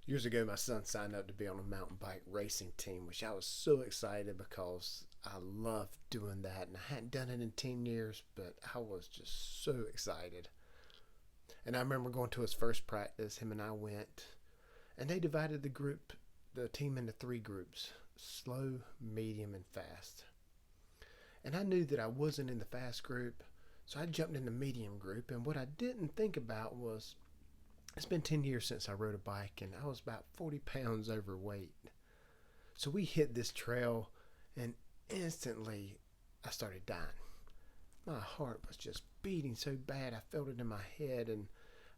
Years ago, my son signed up to be on a mountain bike racing team, which I was so excited because I loved doing that. And I hadn't done it in 10 years, but I was just so excited. And I remember going to his first practice, him and I went, and they divided the team into three groups: slow, medium, and fast. And I knew that I wasn't in the fast group, so I jumped in the medium group. And what I didn't think about was it's been 10 years since I rode a bike, and I was about 40 pounds overweight. So we hit this trail, and instantly I started dying. My heart was just beating so bad, I felt it in my head, and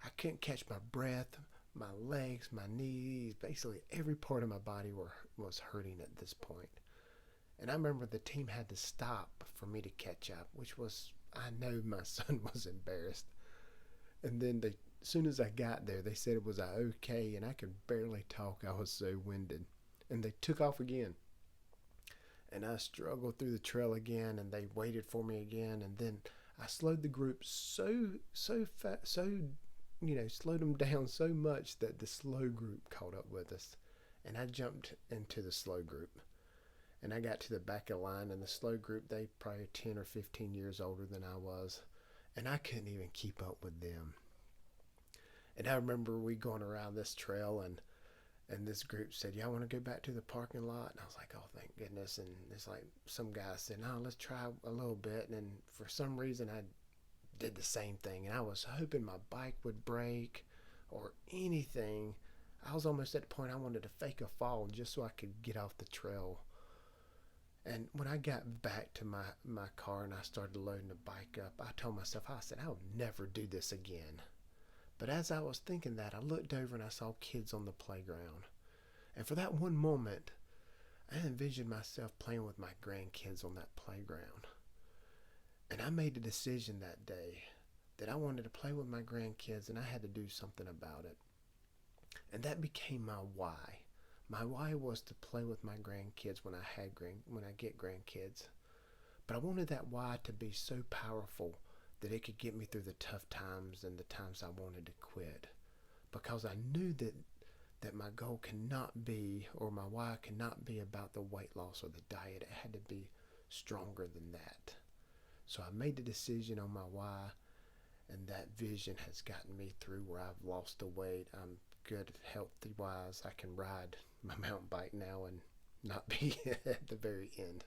I couldn't catch my breath. My legs, my knees, basically every part of my body was hurting at this point. And I remember the team had to stop for me to catch up, which was, I know my son was embarrassed. And then as soon as I got there, they said it was okay, and I could barely talk. I was so winded. And they took off again. And I struggled through the trail again, and they waited for me again. And then I slowed the group so fast, slowed them down so much that the slow group caught up with us. And I jumped into the slow group. And I got to the back of the line, and the slow group, they probably 10 or 15 years older than I was. And I couldn't even keep up with them. And I remember we going around this trail, and this group said, "Y'all want to go back to the parking lot?" And I was like, "Oh, thank goodness." And it's like some guy said, "No, let's try a little bit." And for some reason, I did the same thing. And I was hoping my bike would break or anything. I was almost at the point I wanted to fake a fall just so I could get off the trail. And when I got back to my car and I started loading the bike up, I told myself, I said, "I'll never do this again." But as I was thinking that, I looked over and I saw kids on the playground. And for that one moment, I envisioned myself playing with my grandkids on that playground. And I made a decision that day that I wanted to play with my grandkids, and I had to do something about it. And that became my why. My why was to play with my grandkids when I get grandkids. But I wanted that why to be so powerful that it could get me through the tough times and the times I wanted to quit. Because I knew that my goal cannot be, or my why cannot be about the weight loss or the diet. It had to be stronger than that. So I made the decision on my why, and that vision has gotten me through where I've lost the weight. I'm good healthy wise. I can ride my mountain bike now and not be at the very end.